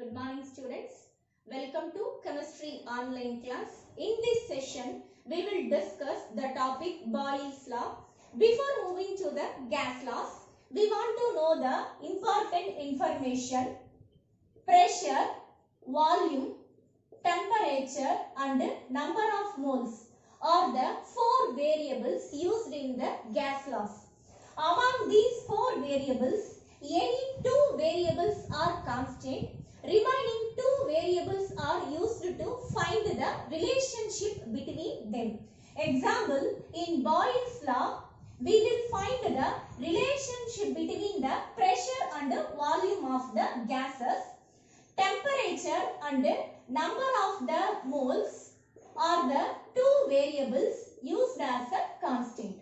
Good morning students. Welcome to chemistry online class. In this session, we will discuss the topic Boyle's law. Before moving to the gas laws, we want to know the important information: pressure, volume, temperature and number of moles are the four variables used in the gas laws. Among these four variables, any two variables are constant. Remaining two variables are used to find the relationship between them. Example, in Boyle's law, we will find the relationship between the pressure and volume of the gases. Temperature and number of the moles are the two variables used as a constant.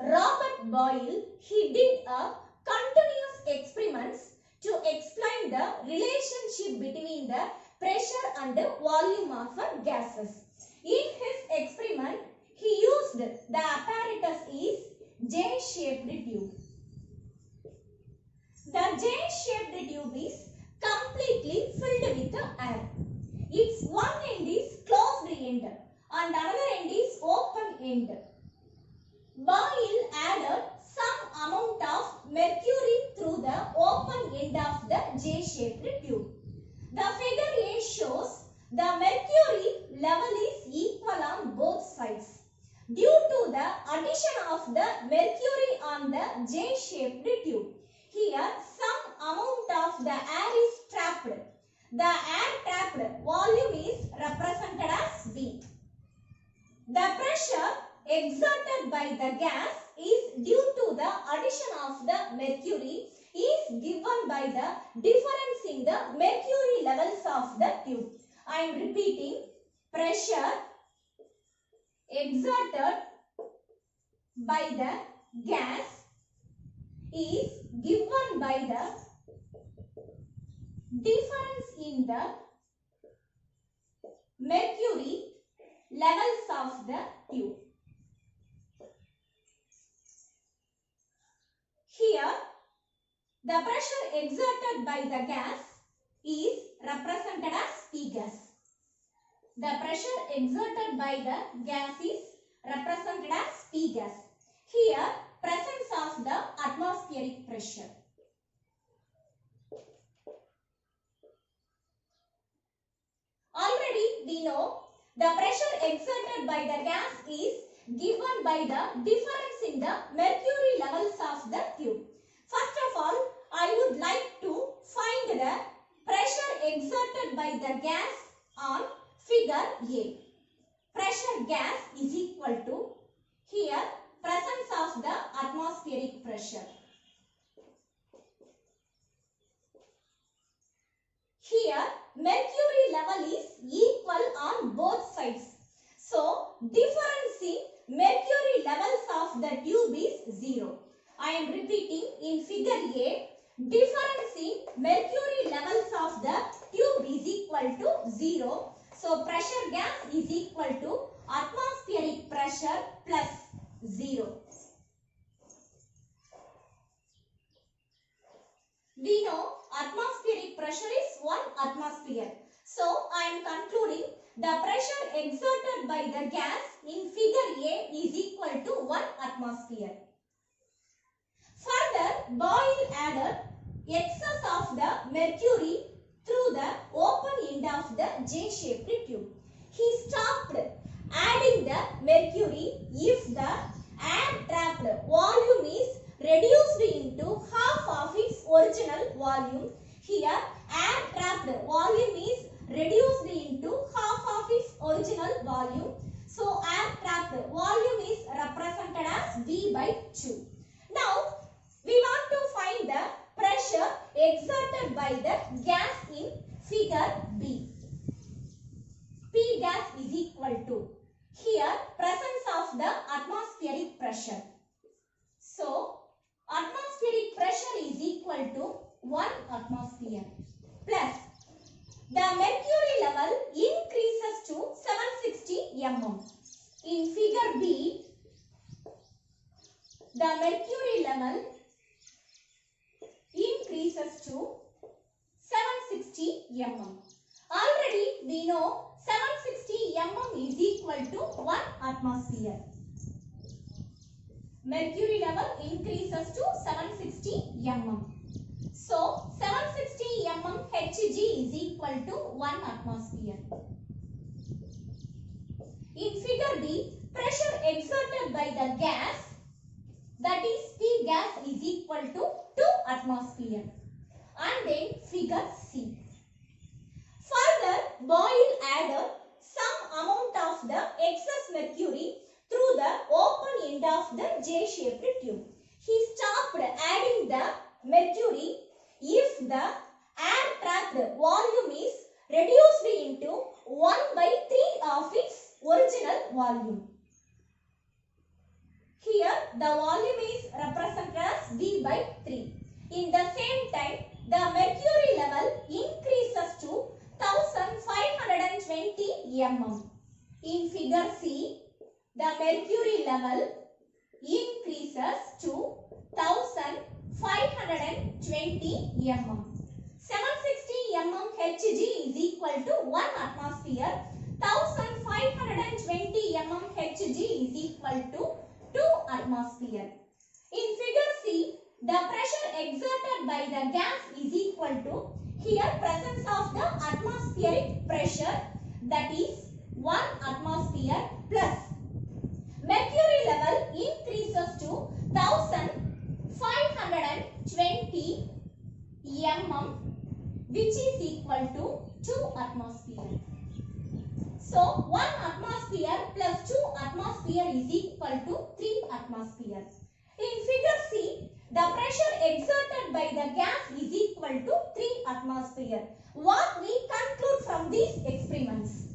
Robert Boyle, he did a continuous experiments to explain the relationship between the pressure and volume of gases. In his experiment, he used the apparatus is J-shaped tube. The J-shaped tube is completely filled with air. Its one end is closed end and another end is open end. Boyle added some amount of mercury through the open end of the J-shaped tube. The figure A shows the mercury level is equal on both sides. Due to the addition of the mercury on the J-shaped tube, here some amount of the air is trapped. The air trapped volume is represented as V. The pressure exerted by the gas is due to the addition of the mercury is given by the difference in the mercury levels of the tube. I am repeating, pressure exerted by the gas is given by the difference in the mercury levels of the tube. Here, the pressure exerted by the gas is represented as P gas. The pressure exerted by the gas is represented as P gas. Here, presence of the atmospheric pressure. Already we know the pressure exerted by the gas is given by the difference in the mercury levels of the tube. First of all, I would like to find the pressure exerted by the gas on figure A. Pressure gas is equal to, here, presence of the atmospheric pressure. Here, mercury level is equal on both sides. So, difference in mercury levels of the tube is 0. I am repeating, in figure A, difference in mercury levels of the tube is equal to 0. So, pressure gas is equal to atmospheric pressure plus 0. We know atmospheric pressure is 1 atmosphere. So, I am concluding the pressure exerted by the gas in figure A is equal to 1 atmosphere. Further, Boyle added excess of the mercury through the open end of the J-shaped tube. He stopped adding the mercury if the air trapped volume is reduced into half of its original volume. Here, air trapped volume is reduced into half of its original volume. So, air trapped volume is represented as V by 2. Now, we want to find the pressure exerted by the gas in figure B. P gas is equal to, here, presence of the atmospheric pressure. So, atmospheric pressure is equal to 1 atmosphere plus the mercury level increases to 760 mm. In figure B, the mercury level increases to 760 mm. Already we know 760 mm is equal to 1 atmosphere. Mercury level increases to 760 mm. So 760 mm Hg is equal to 1 atmosphere. In figure D, pressure exerted by the gas, that is P gas, is equal to 2 atmosphere. And then figure C. Further, Boyle added some amount of the excess mercury through the open end of the J-shaped tube. He stopped adding the mercury if the air trapped volume is reduced into 1 by 3 of its original volume. Here the volume is represented as V by 3. In the same time, the mercury level increases to 1520 mm. In figure C, the mercury level increases to 1520 mm. 760 mm Hg is equal to 1 atmosphere. 1520 mm Hg is equal to 2 atmosphere. In figure C, the pressure exerted by the gas is equal to, here presence of the atmospheric pressure, that is 1 atmosphere plus mercury level increases to 1520 mm, which is equal to 2 atmosphere. So 1 atmosphere plus 2 atmosphere is equal to 3 atmosphere. In figure C, the pressure exerted by the gas is equal to 3 atmosphere. What we conclude from these experiments?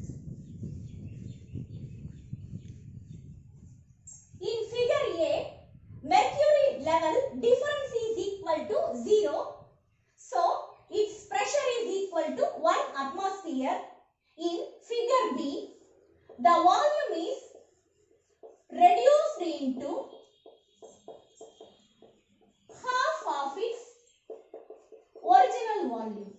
In figure A, mercury level difference is equal to 0. So its pressure is equal to 1 atmosphere. In figure B, the volume is reduced into half of its original volume.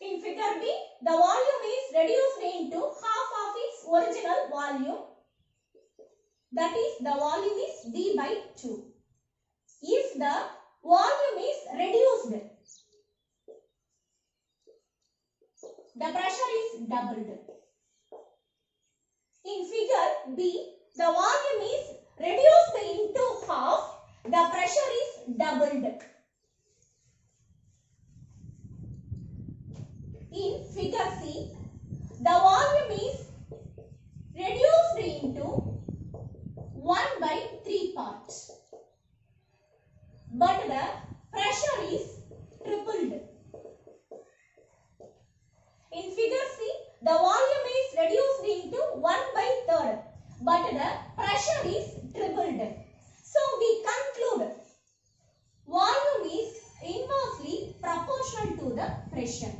In figure B, the volume is reduced into half of its original volume, that is the volume is V by 2. If the volume is reduced, the pressure is doubled. In figure B, the volume is reduced into half, the pressure is doubled. In figure C, the volume is reduced into 1 by 3 parts, but the pressure is tripled. In figure C, the volume is reduced into 1 by 3rd, but the pressure is tripled. So we conclude volume is inversely proportional to the pressure.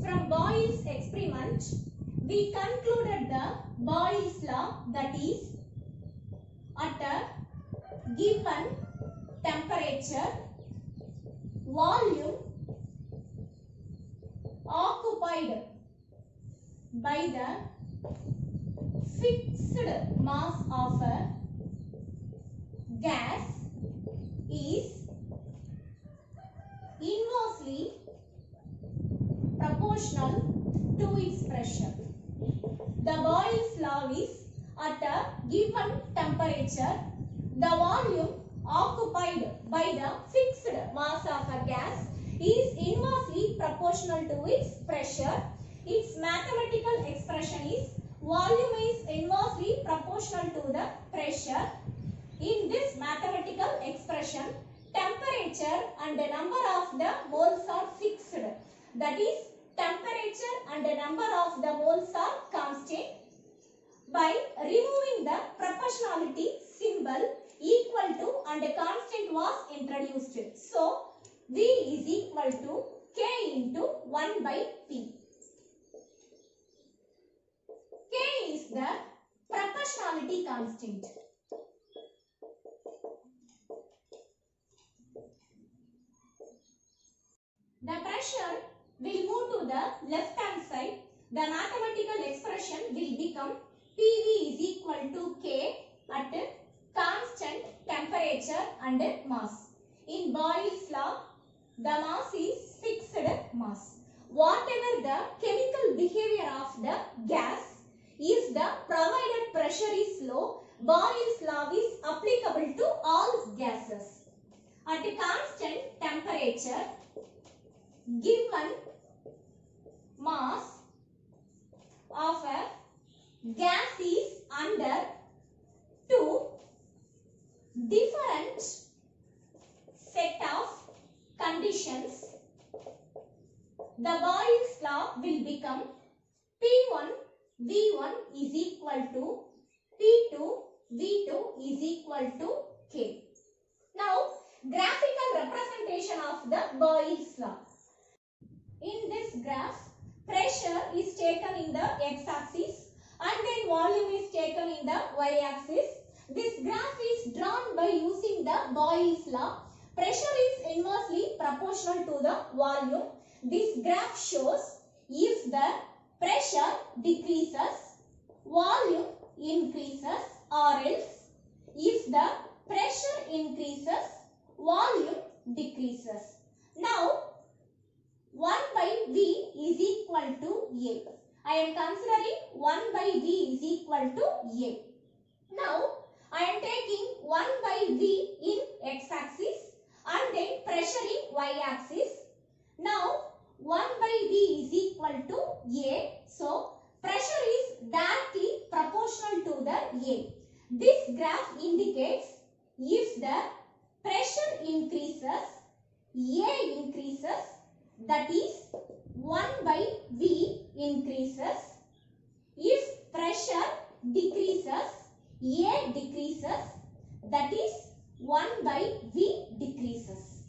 From Boyle's experiment, we concluded the Boyle's law, that is, at a given temperature, volume occupied by the fixed mass of a gas is inversely proportional to its pressure. The Boyle's law is, at a given temperature, the volume occupied by the fixed mass of a gas is inversely proportional to its pressure. Its mathematical expression is volume is inversely proportional to the pressure. In this mathematical expression, temperature and the number of the moles are fixed. That is, temperature and the number of the moles are constant. By removing the proportionality symbol, equal to and a constant was introduced. So, V is equal to K into 1 by P. K is the proportionality constant. pressure will move to the left hand side. The mathematical expression will become PV is equal to K at constant temperature and mass. In Boyle's law, the mass is fixed mass. Whatever the chemical behavior of the gas, if the provided pressure is low, Boyle's law is applicable to all gases. At a constant temperature, given mass of a gas is under two different set of conditions, the Boyle's law will become P1 V1 is equal to P2 V2 is equal to K. Now, graphical representation of the Boyle's law. In this graph, pressure is taken in the x-axis and then volume is taken in the y-axis. This graph is drawn by using the Boyle's law. Pressure is inversely proportional to the volume. This graph shows if the pressure decreases, volume increases, or else if the pressure increases, volume decreases. Now, 1 by V is equal to A. I am considering 1 by V is equal to A. Now, I am taking 1 by V in x-axis and then pressure in y-axis. Now, 1 by V is equal to A. So, pressure is directly proportional to the A. This graph indicates if the pressure increases, A increases, that is 1 by V increases. If pressure decreases, A decreases, that is 1 by V decreases.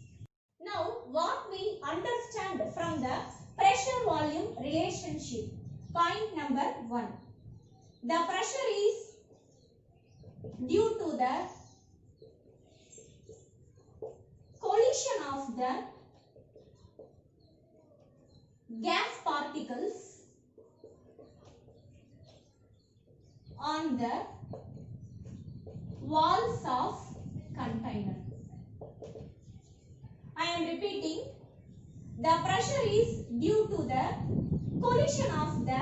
Now, what we understand from the pressure-volume relationship? Point number 1. The pressure is due to the collision of the gas particles on the walls of container. I am repeating, the pressure is due to the collision of the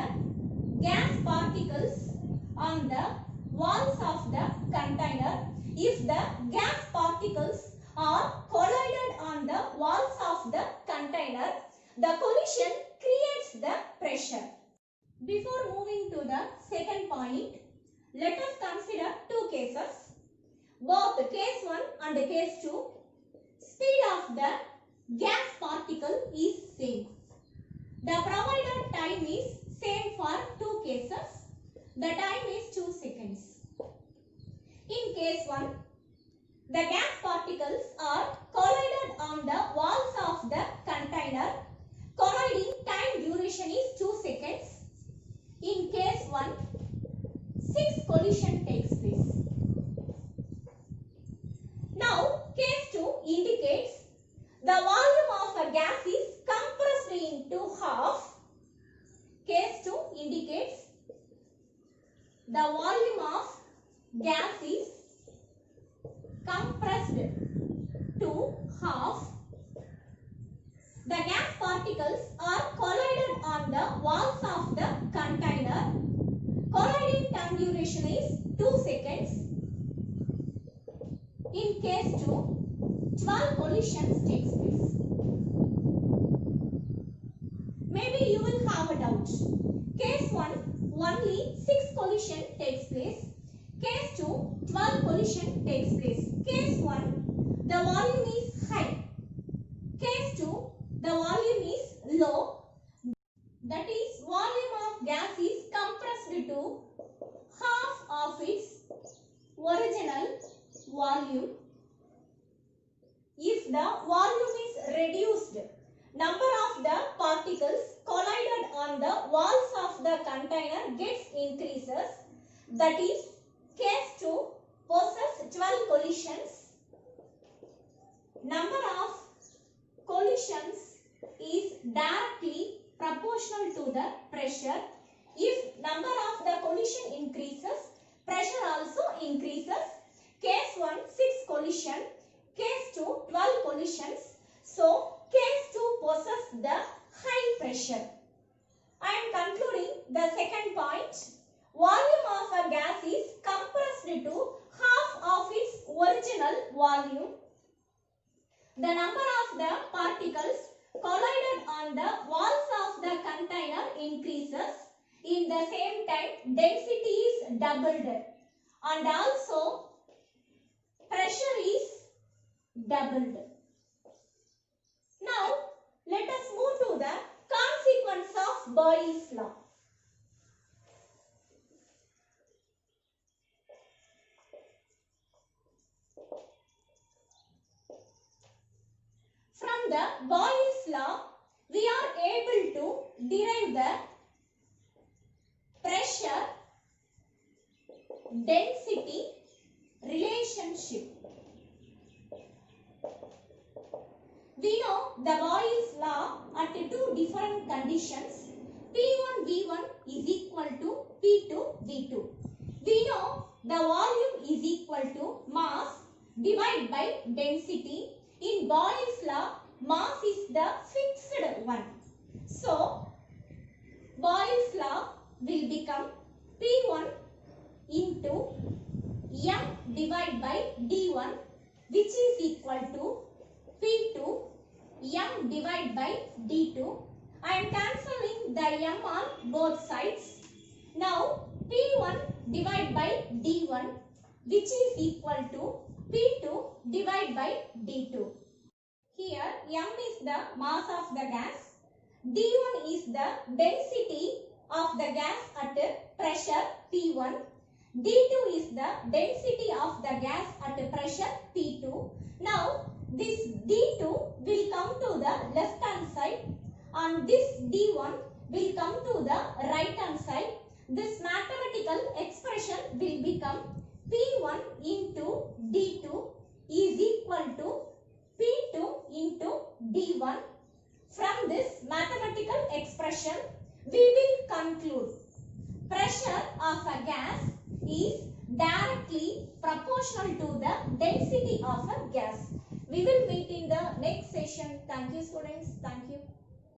gas particles on the walls of the container. If the gas particles are collided on the walls of the container, the collision creates the pressure. Before moving to the second point, let us consider two cases. Both case 1 and case 2, speed of the gas particle is same. The provided time is same for two cases. The time is 2 seconds. In case 1, the gas particles are collided on the walls of the container. Colliding time duration is 2 seconds. In case 1, 6 collision takes place. Now, case 2 indicates the volume of a gas is compressed into half. Case 2 indicates the volume of gas is compressed to half. The gas particles are collided on the walls of the container. Colliding time duration is 2 seconds. In case 2, 12 collisions takes place. Maybe you will have a doubt. Case 1, only 6 collision takes place. Case 2, 12 collision takes place. Case 1, the volume is high. Case 2, the volume is low. That is, volume of gas is compressed to half of its original volume. If the volume is reduced, number of the particles collided on the walls of the container gets increases. That is, case 2 possesses 12 collisions. Number of collisions is directly proportional to the pressure. If number of the collision increases, pressure also increases. Case 1, 6 collision. Case 2, 12 collisions. So, case 2 possesses the high pressure. I am concluding the second point. Volume of a gas is compressed to half of its original volume. The number of the particles collided on the walls of the container increases. In the same time, density is doubled and also pressure is doubled. Now, let us move to the consequence of Boyle's law. From the Boyle's law, we are able to derive the pressure density relationship. We know the Boyle's law at two different conditions. P1 V1 is equal to P2 V2. We know the volume is equal to mass divided by density. In Boyle's law, mass is the fixed one. So, Boyle's law will become P1 into M divided by D1, which is equal to P2 M divided by D2. I am cancelling the M on both sides. Now, P1 divided by D1, which is equal to P2 divided by D2. Here, M is the mass of the gas. D1 is the density of the gas at pressure P1. D2 is the density of the gas at pressure P2. Now, this D2 will come to the left hand side and this D1 will come to the right hand side. This mathematical expression will become P1 into D2 is equal to P2 into D1. From this mathematical expression, we will conclude pressure of a gas is directly proportional to the density of a gas. We will meet in the next session. Thank you, students. Thank you.